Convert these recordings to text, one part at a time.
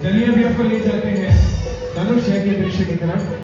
चलिए अभी आपको ले जाते हैं धनुष है के दृश्य की तरफ।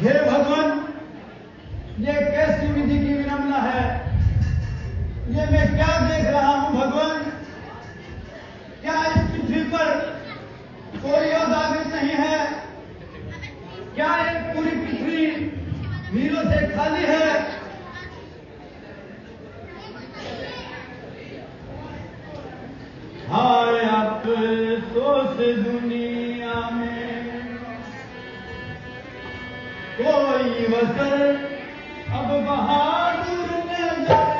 हे भगवान, ये कैसी विधि की विडंबना है? ये मैं क्या देख रहा हूं भगवान? क्या इस पृथ्वी पर कोई और नागरिक नहीं है? क्या ये पूरी पृथ्वी वीरों से खाली है? हाय अफसोस दुनिया में कोई वसर अब बहादुर न जाए।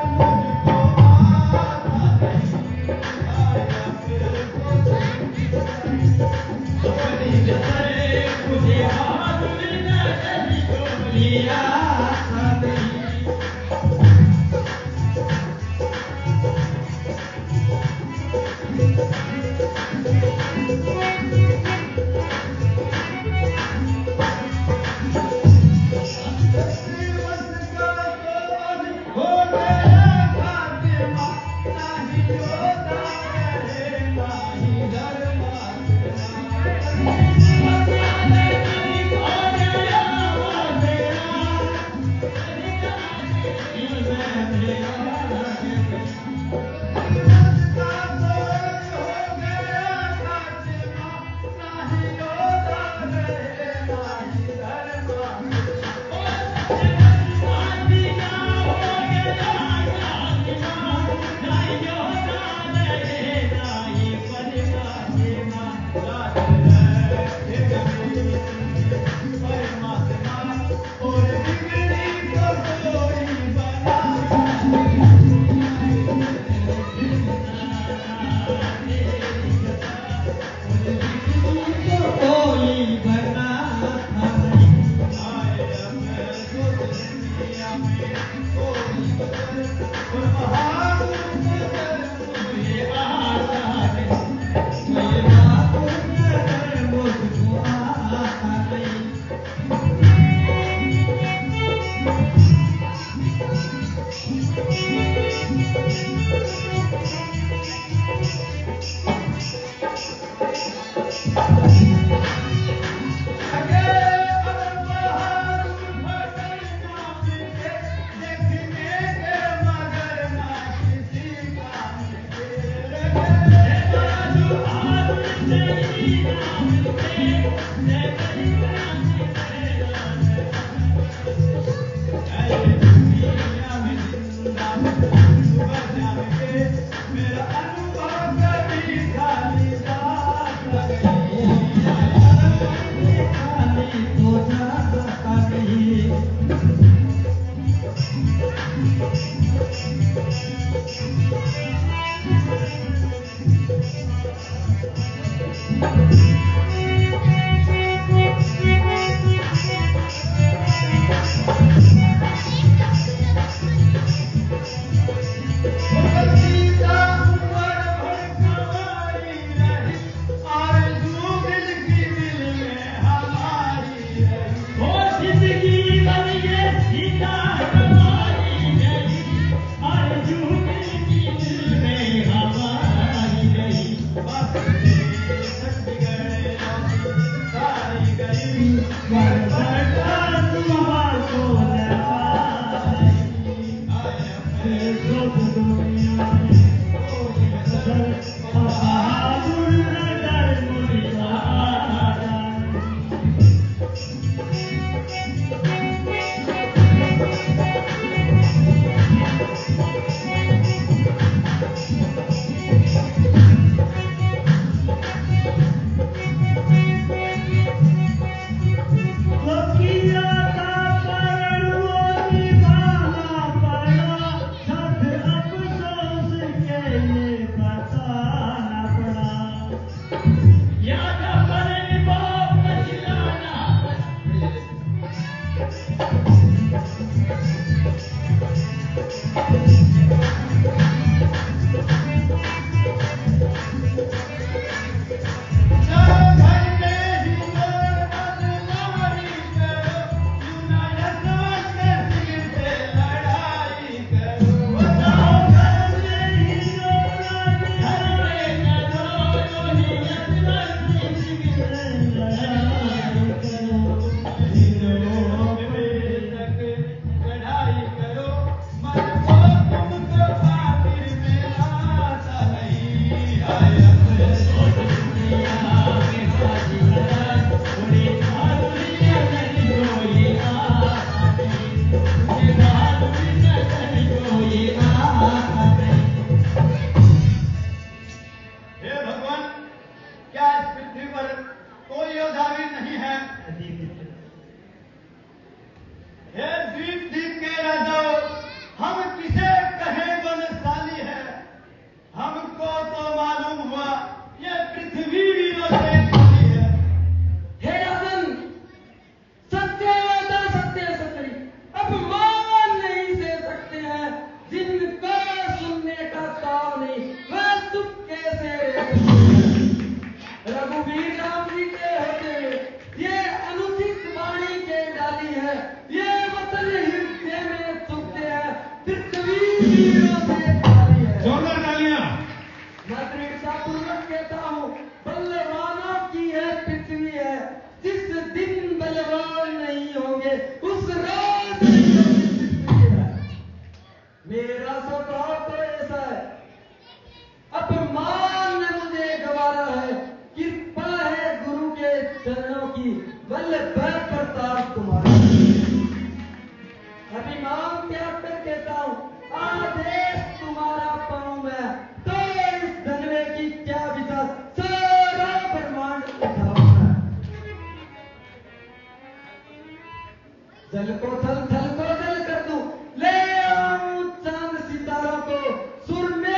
जल को थल, थल को जल कर दूं, ले आऊं चांद सितारों को सुर में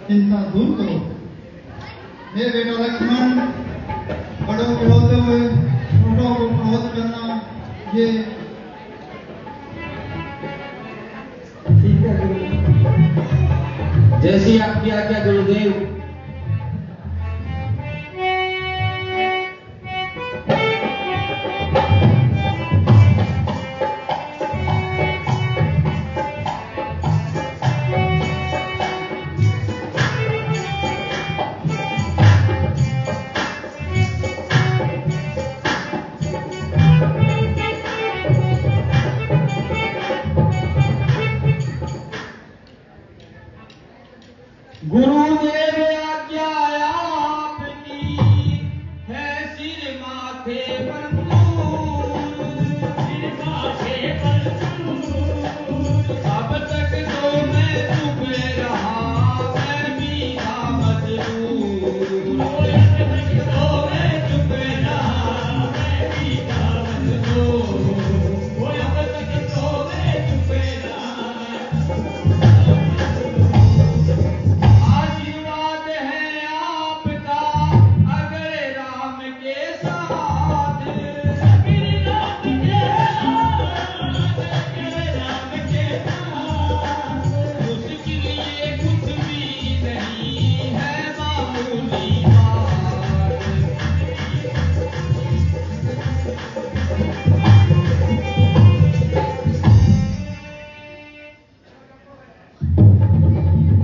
चिंता दूर करो। हे बेटा लक्ष्मण, बड़ों के होते हुए छोटों को प्रबोध करना ये ठीक है गुरुदेव। जैसी आपकी आज्ञा गुरुदेव। गुरुदेव आज्ञा आपकी है, सिर माथे पर सिर माथे पर अब तक तो मैं चुप रहा, मैं भी था मजबूर। अब तक तो मैं चुप रहा, मैं भी था मजबूर। अब तक तो मैं चुप रहा। आशीर्वाद है आपका अगर राम के साथ, अगर राम के साथ, उसके लिए कुछ भी नहीं है मामूली बात।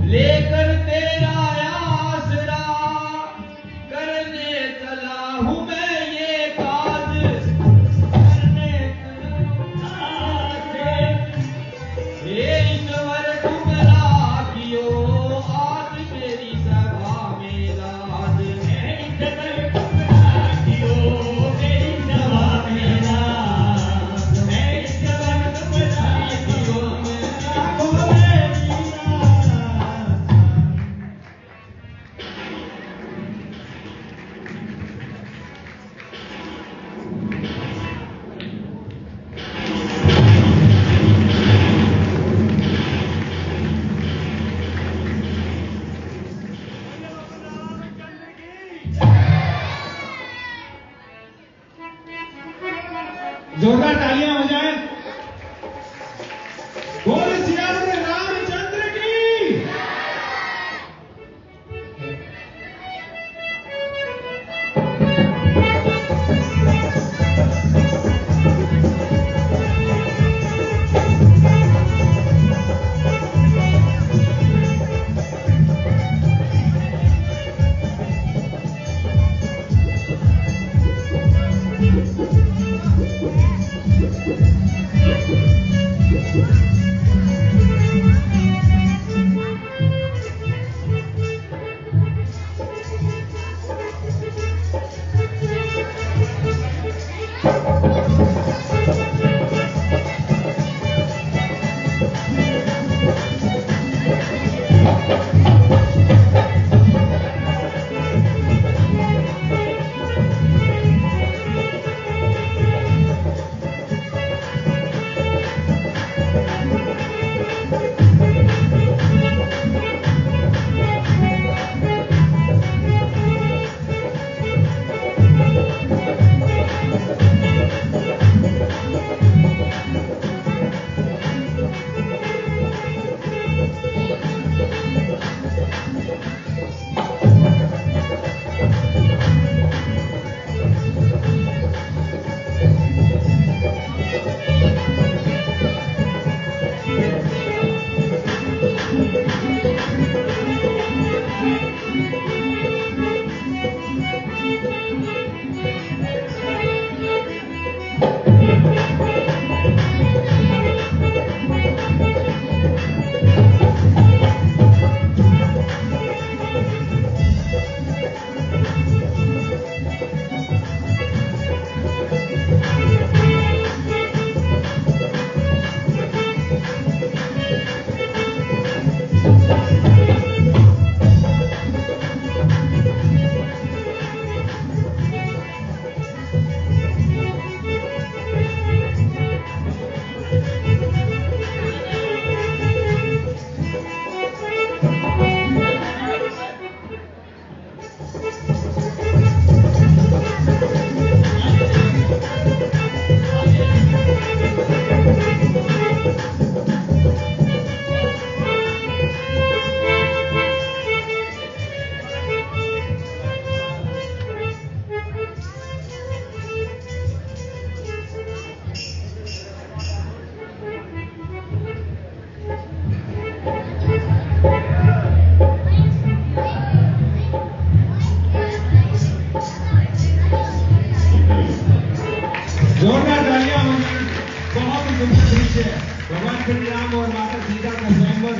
लेकर तेरा आसरा करने चला हूँ मैं ये काज, करने चला हे ईश्वर तुम राखियो आज मेरी सभा में लाज। हे ईश्वर तुम राखियो मेरी सभा में लाज। हे ईश्वर तुम राखियो मेरी लाज। जोरदार तालियां हो जाए। बोल सिया श्री रामचंद्र की। भगवान श्री राम और माता सीता का स्वयंवर।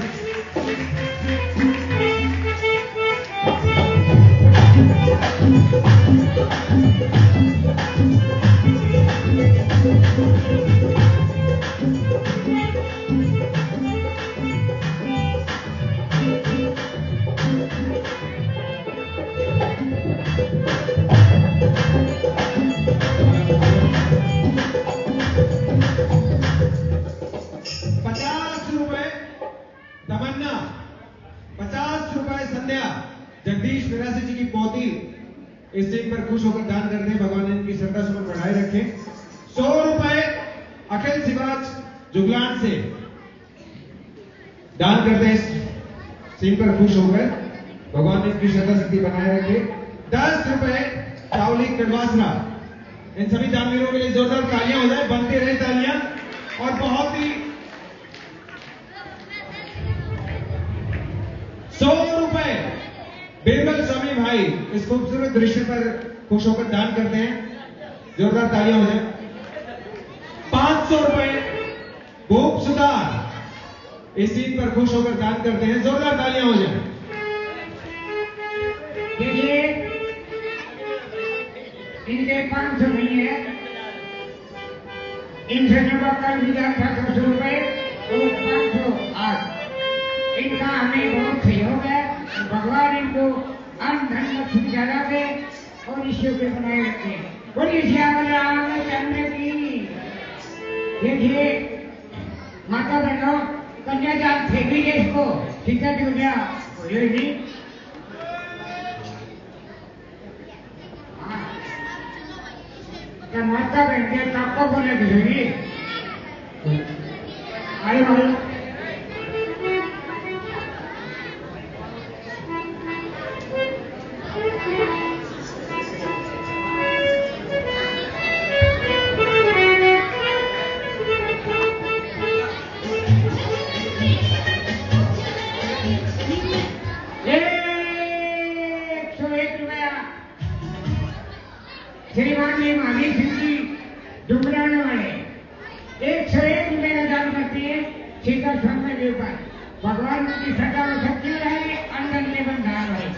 तमन्ना 50 रुपए संध्या जगदीश निरासी जी की पोती इस दिन पर खुश होकर दान कर दें, भगवान इनकी श्रद्धा सुमन बढ़ाए रखें। 100 रुपए अखिल शिवाज जुगलान से दान कर दें, इस सीन पर खुश होकर भगवान इनकी श्रद्धा शक्ति बनाए रखे। 10 रुपए चावली कड़वासरा, इन सभी दानवीरों के लिए जोरदार तालियां हो जाए, बनती रहे तालियां। और बहुत ही 100 रुपए बिरबल स्वामी भाई इस खूबसूरत दृश्य पर खुश होकर दान करते हैं, जोरदार तालियां हो जाए। 500 रुपए भूप सुधार इस सीन पर खुश होकर दान करते हैं, जोरदार तालियां हो जाए। देखिए इनके 500 नहीं है, इनसे जब कर दिया था 200 रुपए तो 500 आज इनका हमें बहुत सहयोग है। भगवान इनको अन्न धन लक्ष्मी ज्यादा दे और ईश्वर के बनाए रखे। बोलिए श्याम रामचंद्र की। देखिए माता बहनों कन्यादान फेंकीजिए इसको, टिकट हो गया जी। माता बहन के आपको बोले किसी अरे भाई श्रीमान जी माली सिंह जी डुमराने वाले 101 रुपए का दान करते हैं सीता स्वामी के ऊपर। भगवान की सदा में शक्ति रहे, अंदर में बंधार रहे।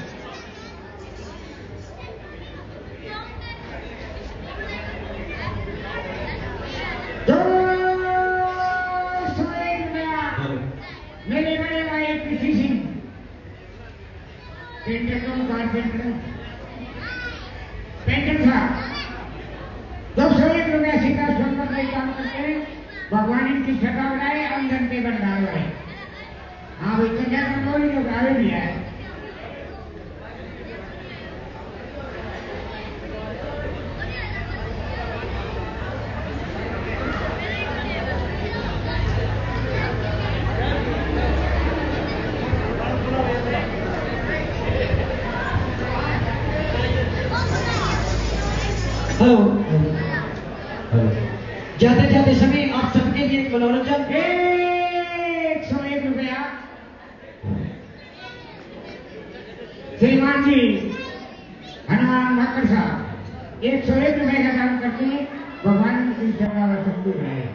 मेरे बड़े भाई कृषि सिंह पेंटर साहब 201 रुपया सीता स्वयं का काम करते हैं, भगवान इनकी सदा बनाए, अंदर में बंधार रहे। हाँ भाई कन्या का कोई लोग आए भी है। हेलो जाते जाते समय आप सबके लिए मनोरंजन 101 रुपया श्रीमान जी हनुमान भाकर साहब 101 रुपए का दान करते हैं, भगवान की सेवा में शक्ति रहे।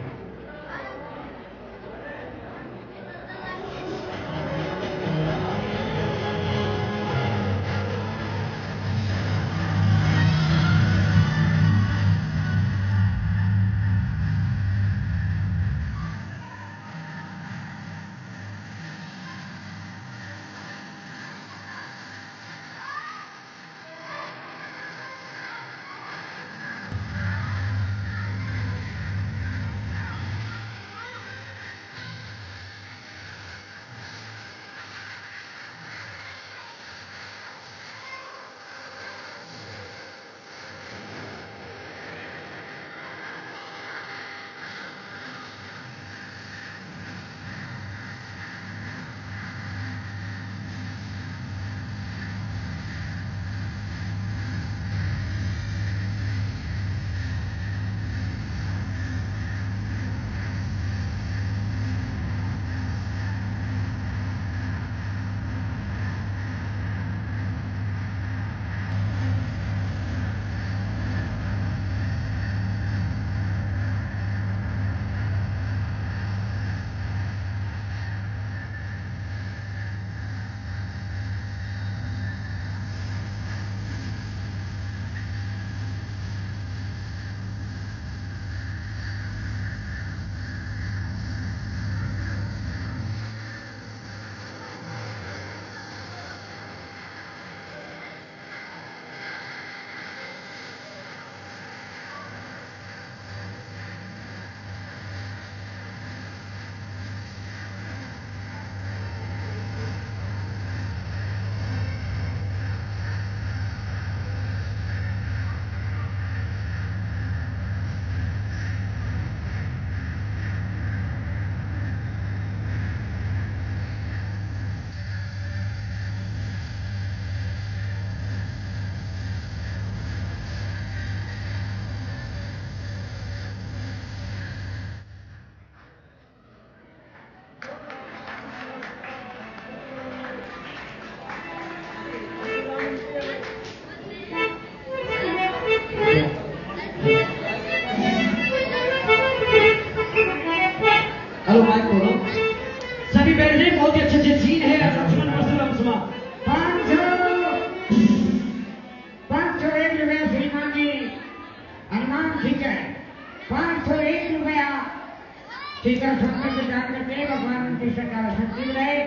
शीतल शक्ति को दान करके भगवान उनकी श्रद्धा और शक्ति बढ़ाए,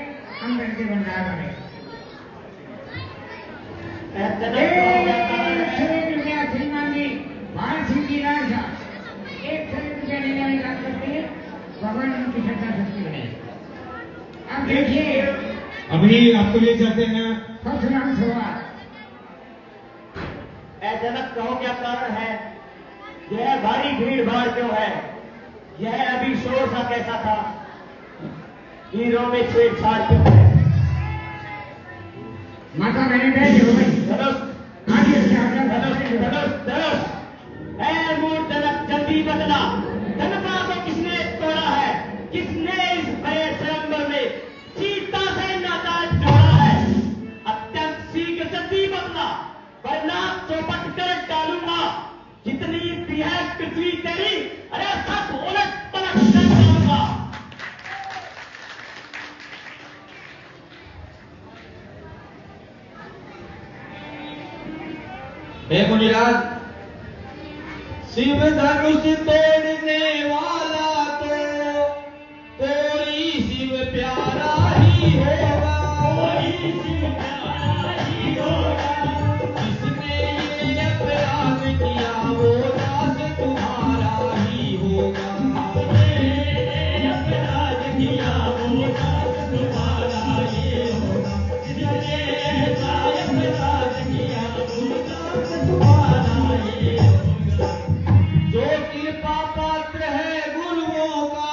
अंदर के भंडार बढ़े। श्रीमान जी भारत सिंह की राजा 1 करोड़ रुपया लेने वाली बात करते हैं, भगवान उनकी श्रद्धा शक्ति बढ़ाए। अब देखिए अभी आपको ले जाते हैं परशुराम सभा। जनक कहो क्या कारण है, यह भारी भीड़ भाड़ क्यों है, यह अभी शोर सा कैसा था, वीरों में छेड़छाड़ क्यों है। माता मैंने बैठ हो गई धनुष आगे से धनुष धनुष धनुष है मूर्ख जनक, जल्दी बदला। धनपा को किसने तोड़ा है, किसने इस बड़े स्वयंवर में सीता से नाता जोड़ा है। अत्यंत शीघ्र जल्दी बदला, वरना चौपट कर डालूंगा। जितनी भी है पृथ्वी तेरी, अरे सब उलट पलट कर डालूंगा। हे मुनिराज, शिव धनुष तोड़ने वाला तो कोई शिव प्यारा ही होगा, कोई शिव प्यारा ही होगा। जिसने ये अपराध किया वो दास तुम्हारा ही होगा, जिसने अपराध किया वो दास तुम्हारा ही होगा, जिसने अपराध किया वो दास तुम्हारा ही होगा। जो कृपा पात्र है गुरुओं का,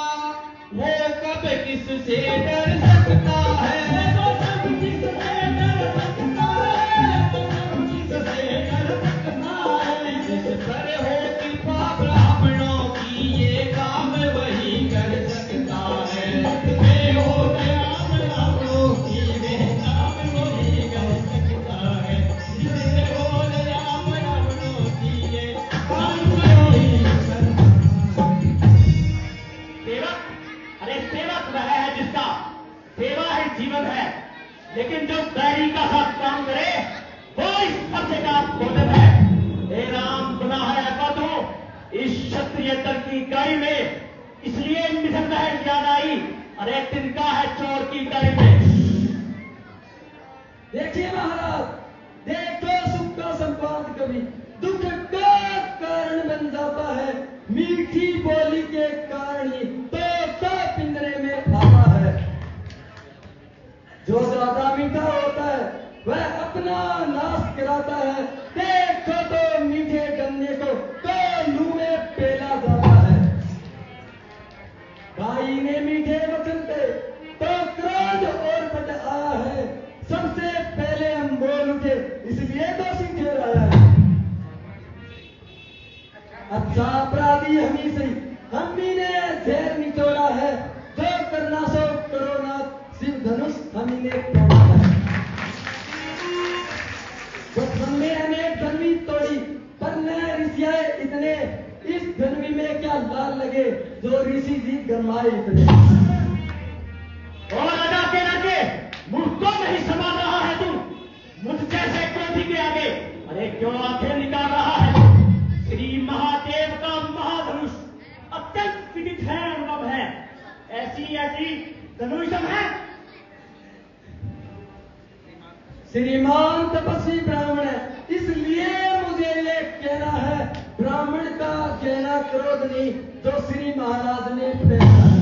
वो कब किससे डर सकता है, वो सब किससे डर सकता है, वो सब किससे डर सकता है। जिस पर हो कृपा ब्राह्मणों की, ये काम वही कर सकता है। जिसमें हो दया ब्राह्मणों की, ये काम वही कर सकता है। जिसमें हो दया ब्राह्मणों की, ये काम वही कर सकता है। सेवक, अरे सेवक वह है जिसका सेवा ही जीवन है, लेकिन जो बैरी का साथ काम करे वो इस फर्जे का भोजन है। हे राम, सुना है अकथों इस क्षत्रिय दल की गाड़ी में, इसलिए मिशन है याद आई, अरे तिनका है चोर की गाड़ी में। देखिए महाराज, देखो सुख का संपाद कभी दुख का कारण बन जाता है। मीठी बोली के कारण ही तो पिंजरे में आता है। जो ज्यादा मीठा होता है वह अपना नाश कराता है। देखो तो मीठे गन्ने को तो मुंह में पेला जाता है। भाई ने मीठे वचन पे तो क्रोध और बढ़ आया है। सबसे पहले हम बोल उठे, इसलिए दोषी ठहराया है। अच्छा अपराधी हम ही सही, हम ही ने जहर निचोड़ा है। जो करना सो करो ना, शिव धनुष हम ही ने तोड़ा है। बचपन में हमें धनवी तोड़ी, पर न ऋषियाए इतने, इस धनवी में क्या लाल लगे जो ऋषि जी गरमाए इतने। और राजा के नाते मुझ को नहीं संभाल रहा है तू, मुझ जैसे क्रोधी के आगे अरे क्यों आंखें निकाल रहा है तू। श्री महादेव का महाधनुष अत्यंत विदित है, अनुभव है, ऐसी ऐसी धनुषम है। श्रीमान तपस्वी ब्राह्मण है, इसलिए मुझे ये कहना है। ब्राह्मण का कहना क्रोध नहीं, जो श्री महाराज ने पहना है।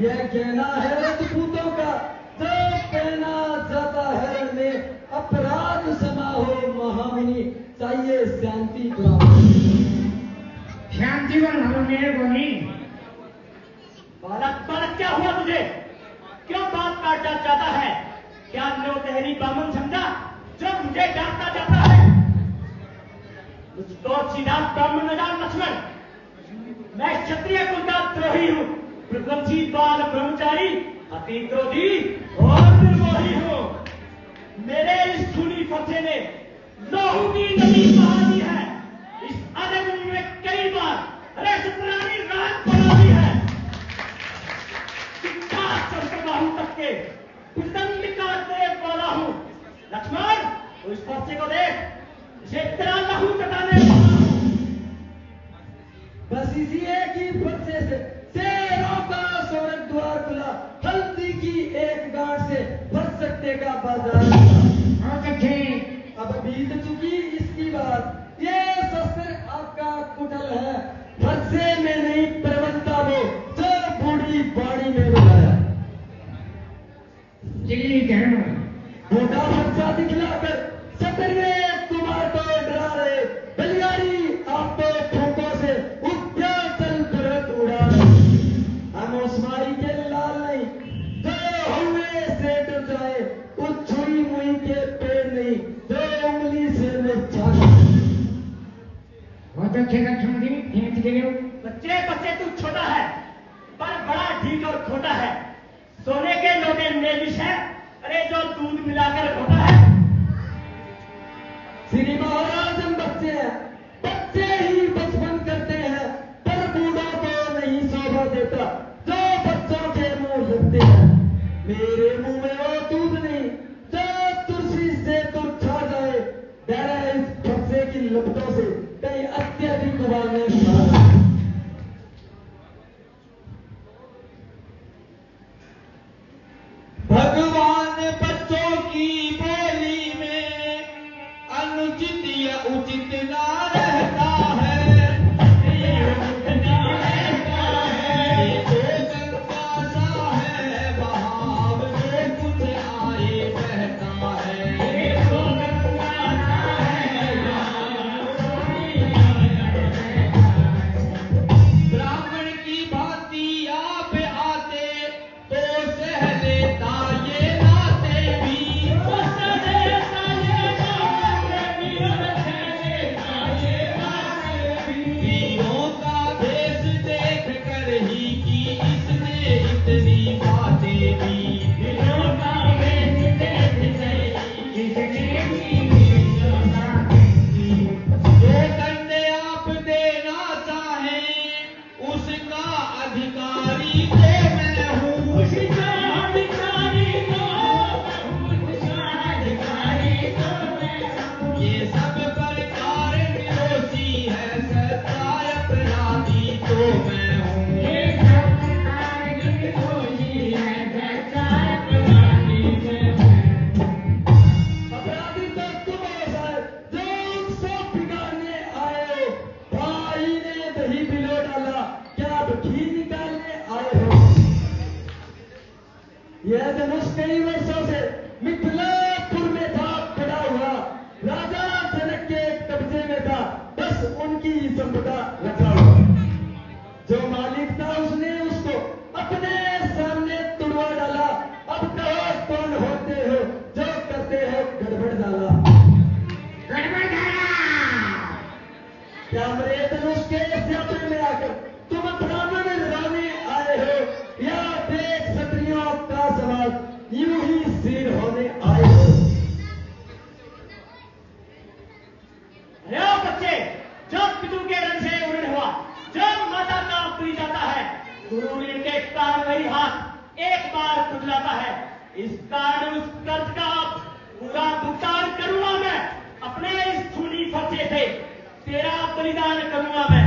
यह कहना है राजपूतों का, जो पहना जाता है में अपराध समा हो महामुनि, चाहिए शांति ब्राह्मण। शांति वन हरो मेरे बोनी। बालक बालक क्या हुआ तुझे, क्यों बात काटना चाहता है। क्या लो तहरी बामन समझा जो मुझे डांटता जाता है। मुझको सीधा ब्राह्मण न जान लक्ष्मण, मैं क्षत्रिय कुल का द्रोही हूँ, प्रवंशी बाल ब्रह्मचारी, अति क्रोधी और निर्मोही हूँ। मेरे इस खूनी फर्जे ने लोहू की नदी बहा दी है। इस आदमी में कई बार अरे सतरानी रात बना दी है। बाहू तक के कुंडल निकालने वाला हूं। लक्ष्मण, तो इस फर्जे को देख, इसे तेरा लहू चटाने वाला हूं। बस इसी एक ही फर्जे से शेरों बीत चुकी इसकी बात। ये शस्त्र आपका कुटल है, फरसे में नहीं प्रवंता वो जो बूढ़ी बाड़ी में बुलाया। चिल्ली धर्म मोटा फरसा दिखलाकर सतरे कुमार को डरा रहे, बलियारी आप तो ठोकों से उद्यान चल तुरंत उड़ा रहे। हम उस्माई के लाल नहीं जो हुए से डर जाए, उस छुई मुई के पेड़ नहीं जो उंगली से मुरझा जाए। बहुत अच्छे लक्षण दी हिंट दे रहे हो। बच्चे बच्चे तू छोटा है पर बड़ा ढीठ और खोटा है। सोने के लोटे नेविश है, अरे जो दूध मिलाकर घोटा है। श्री महाराज हम बच्चे हैं, बच्चे ही बचपन करते हैं, पर बूढ़ों को नहीं शोभा देता जो बच्चों के मुंह लगते हैं। मेरे मुंह में वो दूध नहीं जो तुलसी से तो छा जाए, डरा इस फरसे की लपटों से कहीं अत्यधिक उबालने खा। भगवान बच्चों की बोली में अनुचित या उचित ना रहता है। ये तो गंगा सा है बहाव जो कुछ आए बहता है। ब्राह्मण की भांति आप आते तो सह लेता ये नाते भी। वीरों का भेष देख कर ही की इसने इतनी बातें भी। जो दंड आप देना चाहें उसका अधिकारी तो मैं हूँ। ये सब प्रकार विरोधी है, सच्चाई अपराधी तो मैं हूँ। अपराधी तो तुम हो सर जो उसको बिगाड़ने आए हो। भाई ने दही पिलो डाला, क्या अब घी निकालने आए हो। यह धनुष कई वर्षों से मिथिलापुर में था पड़ा हुआ, राजा जनक के कब्जे में था, बस उनकी ही संपदा रखा हुआ। जो मालिक था उसने उसको अपने सामने तुड़वा डाला। अब कहो कौन होते हो जो करते हो गड़बड़ डाला। गड़बड़ धारा क्या मेरे धनुष के स्यापे में आकर तुम ब्राह्मण लाने आए हो, या देश क्षत्रियों का समाज यूं ही सिर होने आए हो। अरे ओ बच्चे, जो पितु के रंग से उड़न हुआ, जब माता का पी जाता है, गुरु इनके कान वही हाथ एक बार खुदलाता है। इस कारण उस कर्ज का पूरा भुगतान करूंगा मैं। अपने इस खूनी फरसे से तेरा बलिदान करूंगा मैं।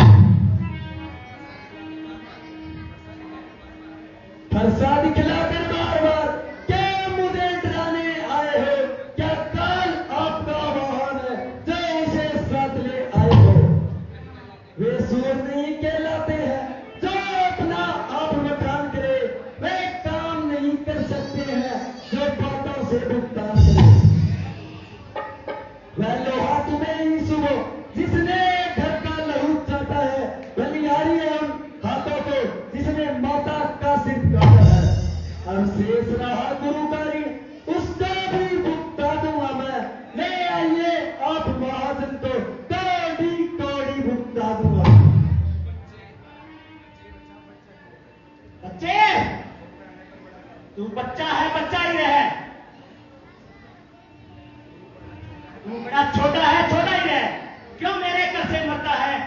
फरसा दिखलाकर बार बार क्या मुझे डराने आए हो। क्या काल आपका वाहन है जो उसे साथ ले आए हो। वे सूर नहीं कहलाते हैं जो अपना आप बखान करे, वे काम नहीं कर सकते हैं जो बातों से भुगतान करे। वह लोहा तुम्हें ही सुनो जिसने घर का लहू चाटा है, बलिहारी है उन हाथों को जिसने माता का सिर काटा है। अब शेष रहा गुरु का ऋण, उसका भी भुगता दूंगा मैं। ले आइए आप महाजन को कौड़ी कौड़ी भुगता दूंगा। बच्चे, तू बच्चा है, बच्चा ही रहे। तू बड़ा छोटा है, छोटा ही रहे। क्यों मेरे कर से मरता है।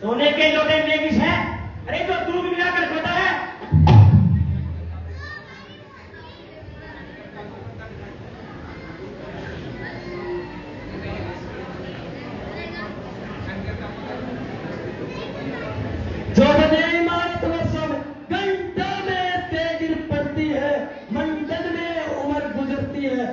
सोने के लोटे में विष है, अरे जो दूध मिलाकर खोता है। जो बने इमारत वर्षों में घंटा में तेगिर पड़ती है, मंडल में उम्र गुजरती है।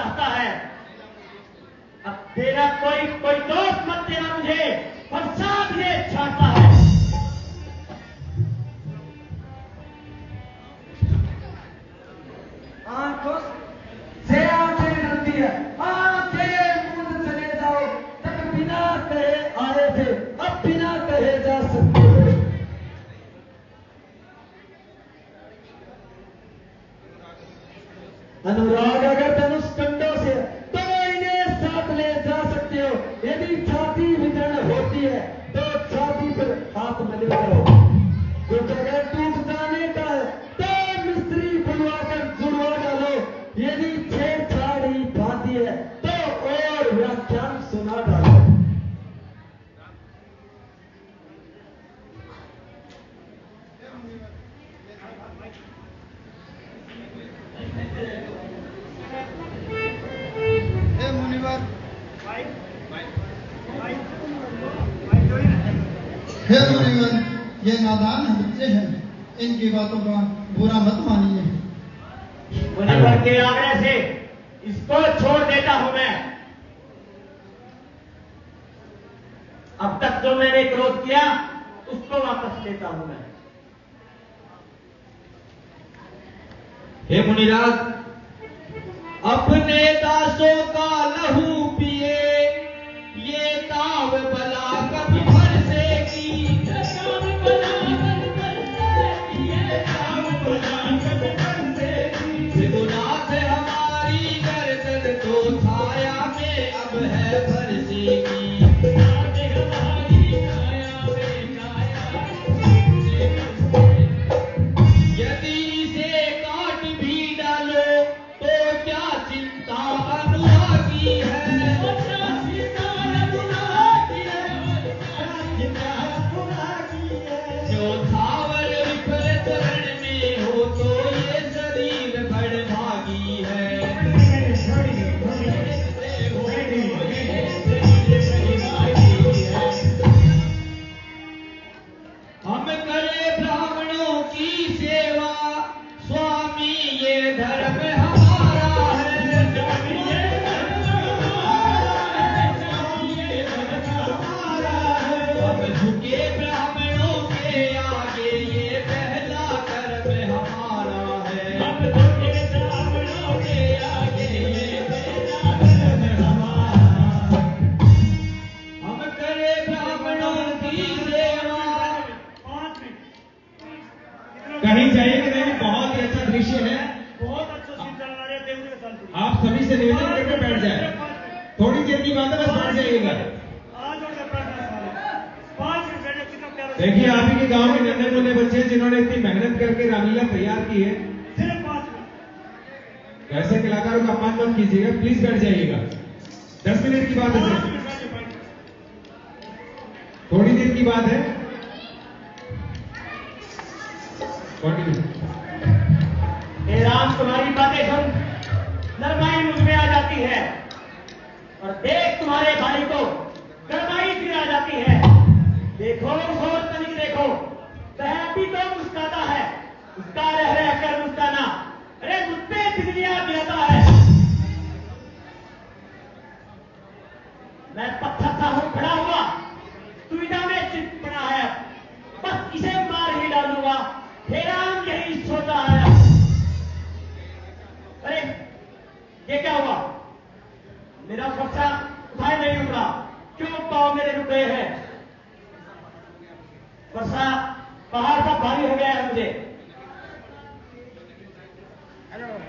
चाहता है। अब तेरा कोई दोस्त मत देना मुझे, प्रसाद ये चाहता है। आंखों से आंखें डरती है, आंखें मूंद चले जाओ, तक बिना कहे आए थे, अब बिना कहे जा सकते हो। अनुराग अगर धनुष कंडों से तो इन्हें साथ ले जा सकते हो। यदि छाती वितरण होती है तो छाती पर हाथ मले जाओ। कुछ अगर टूट जाने का है तो मिस्त्री बुलवाकर जुड़वा डालो। यदि छेड़छाड़ी बाती है तो और व्याख्यान सुना डालो। हे मुनिवर, हे मुनिवर, ये नादान बच्चे हैं, इनकी बातों का बुरा मत मानिए। मुनिवर के आग्रह से इसको छोड़ देता हूं मैं। अब तक जो मैंने क्रोध किया उसको वापस लेता हूं मैं। हे मुनिराज, अपने दासों का लहू पिए, ये ताव बला कभी भरसेगी। ताव बला कभी भरसेगी, ये ताव बला कभी भरसेगी। त्रिगुणाथ हमारी गर्दन तो छाया में अब है भरसेगी। हमारी छाया में यदि इसे काट भी डालो तो क्या चिंता अनुरागी है। क्या चिंता अनुरागी है। जो थावर विफल चरण में हो तो ये शरीर बड़ भागी है। हम करे ब्राह्मणों की सेवा, स्वामी ये धर्म हमारा है। स्वामी ये धर्म हमारा है। हम झुके ब्राह्मणों के आगे, ये पहला कर्म हमारा है। हम झुके ब्राह्मणों के आगे, ये पहला कर्म हमारा है। हम करे ब्राह्मणों की सेवा। कहीं जाइए कि नहीं, बहुत ही अच्छा दृश्य है। बहुत अच्छा सीन चल रहा है, देवजी के साथ। आप सभी से निवेदन करके बैठ जाए। थोड़ी देर की बात है, बस बैठ जाइएगा। आज और बैठना 5 मिनट बैठे, कितना प्यारा। देखिए, आप ही के गांव के नन्हे मुन्ने बच्चे हैं जिन्होंने इतनी मेहनत करके रामलीला तैयार की है। सिर्फ 5 मिनट। ऐसे कलाकारों का अपमान मत कीजिएगा, प्लीज बैठ जाइएगा। 10 मिनट की बात है सर, थोड़ी देर की बात है। हे राम, तुम्हारी बातें सुन नरमाई मुझ में आ जाती है, और देख तुम्हारे भाई को गरमाई फिर आ जाती है। देखो घोर तनिक देखो, वह भी तो मुस्काता है, उसका रह रह कर मुस्काना, अरे मुझ पे तिगलियां गिराता है। मैं पत्थर सा हूं खड़ा हुआ, दुविधा में चित पड़ा है, बस इसे मार ही डालूंगा। हे राम, यही सोचा है। अरे ये क्या हुआ? मेरा बच्चा उठाए नहीं उठ रहा, क्यों पाँव मेरे रुक गए हैं? वर्षा पहाड़ सा भारी हो गया है मुझे।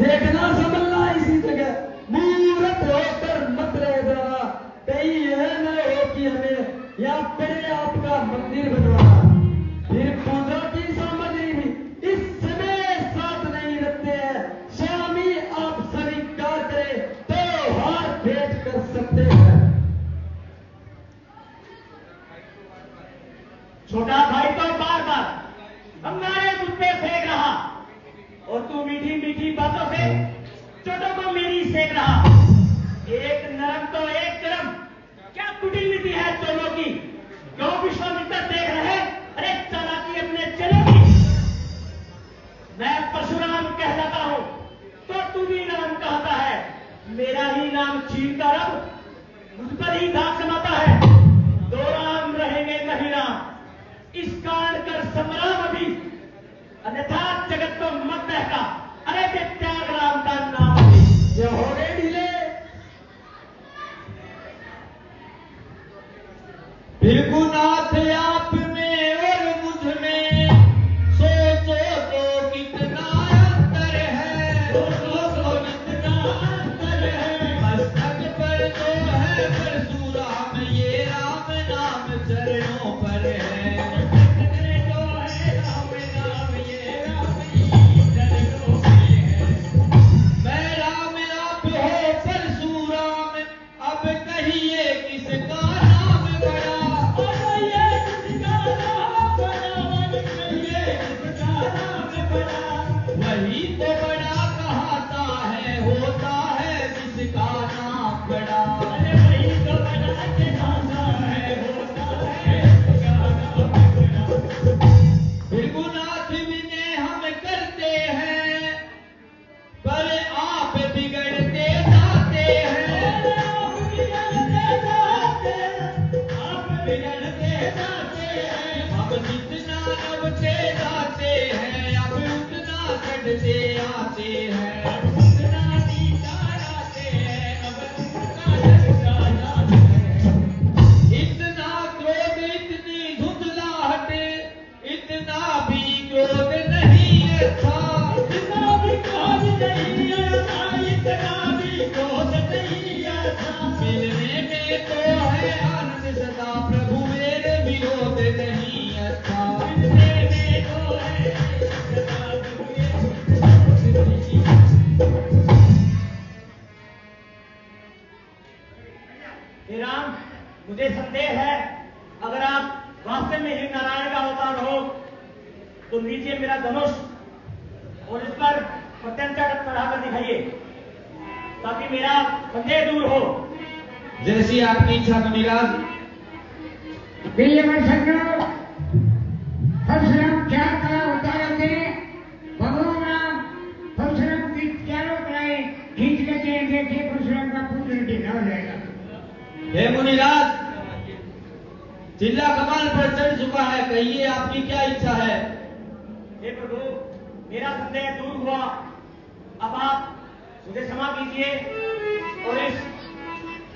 देखना संभलना इसी जगह, मूर्त होकर मत रह जाना। कहीं यह न हो कि हमें यहाँ पड़े आपका मंदिर बनवाना। फिर पूजा की सामग्री भी इस समय साथ नहीं रखते हैं। स्वामी आप स्वीकार करें तो हार भेंट कर सकते हैं। छोटा भाई तो बार बार अंगारे मुझ पे फेंक रहा, और तू मीठी मीठी बातों से छोटों को मेरी सेक रहा। एक नरम तो एक गरम, क्या कुटिल नीति है चोलों की। क्यों विश्वामित्र देख रहे, अरे चालाकी अपने चलों की। मैं परशुराम कहलाता हूं तो तू भी नाम कहता है। मेरा ही नाम छीन कर अब मुझ पर ही दाग जमाता है। दो राम रहेंगे नहीं राम, इस कांड कर संग्राम अभी, अन्यथा जगत को मत बहका। अरे के त्याग राम का नाम अभी। ये हो गए ढीले। भृगुनाथ आप में और मुझ में सोचो तो कितना अंतर है, सोचो तो कितना अंतर है। मस्तक पर जो है परशुराम, ये राम नाम चरणों पर है। जो है राम नाम, ये राम चरणों पे है। मैं राम आप हो परशुराम, अब कहिए किसका नाम बड़ा। वही तो बड़ा कहता है, होता है जिसका नाम बड़ा। वही तो बड़ा कहता है, होता है जिसका नाम बड़ा। भृगुनाथ विनय हम करते हैं, पर आप बिगड़ते जाते हैं। आप बिगड़ते जाते हैं, आप बिगड़ते जाते हैं। अब जितना नबते जाते हैं, अब उतना चढ़ते आते हैं। उतना नीचा जाते हैं, अब उतना चढ़ता जाते हैं। इतना क्रोध, इतनी धुंधलाहट, इतना भी क्रोध नहीं अच्छा। इतना भी क्रोध नहीं अच्छा, इतना भी क्रोध नहीं अच्छा। मिलने में तो है आनंद सदा, प्रभु मेरे विरोध नहीं अच्छा। मिलने में तो है सदा, प्रभु मेरे विरोध नहीं अच्छा। हे राम, मुझे संदेह है, अगर आप वास्तव में ही नारायण का अवतार हो तो लीजिए मेरा धनुष और इस पर प्रत्यंचा चढ़ाकर दिखाइए, ताकि मेरा संदेह दूर हो। जैसी आपकी इच्छा मुनिराज। प्रियवर सज्जनों, परशुराम चार कला अवतार थे। भगवान राम परशुराम की चारों कलाएं खींच लेते हैं। देखिए परशुराम का पुत्र ढीला हो जाएगा। हे मुनिराज, चिल्ला कमान पर चढ़ चुका है, कहिए आपकी क्या इच्छा है। हे प्रभु, मेरा संदेह दूर हुआ, अब आप मुझे क्षमा कीजिए और इस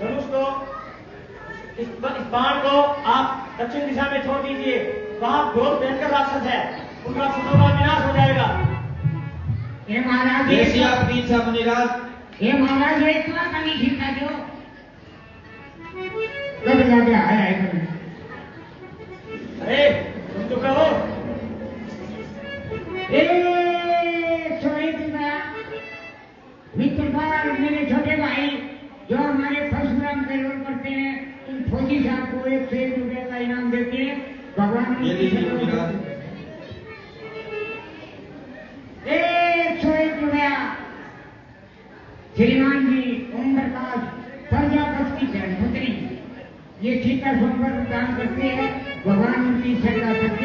धनुष को, इस बाण को आप दक्षिण दिशा में छोड़ दीजिए। वहां बहुत भयंकर राक्षस है, उनका सुतों का विनाश हो जाएगा। ये महाराज, जैसी आपकी इच्छा मुनिराज। ये महाराज ये इतना का नहीं खींचा जो कब जाके आया है। अरे तुम तो कहो मित्रपाल, मेरे छोटे भाई जो हमारे परशुराम का रोल करते हैं, इन फौजी साहब को 1 से 1 रुपये का इनाम देते हैं। भगवान ये लीजिए मुनिराज। 101 रुपया। श्रीमान जी ओम प्रकाश प्रजापति की धर्मपत्नी ये ठीक सोमवार दान करते हैं। भगवान उनकी श्रद्धा करते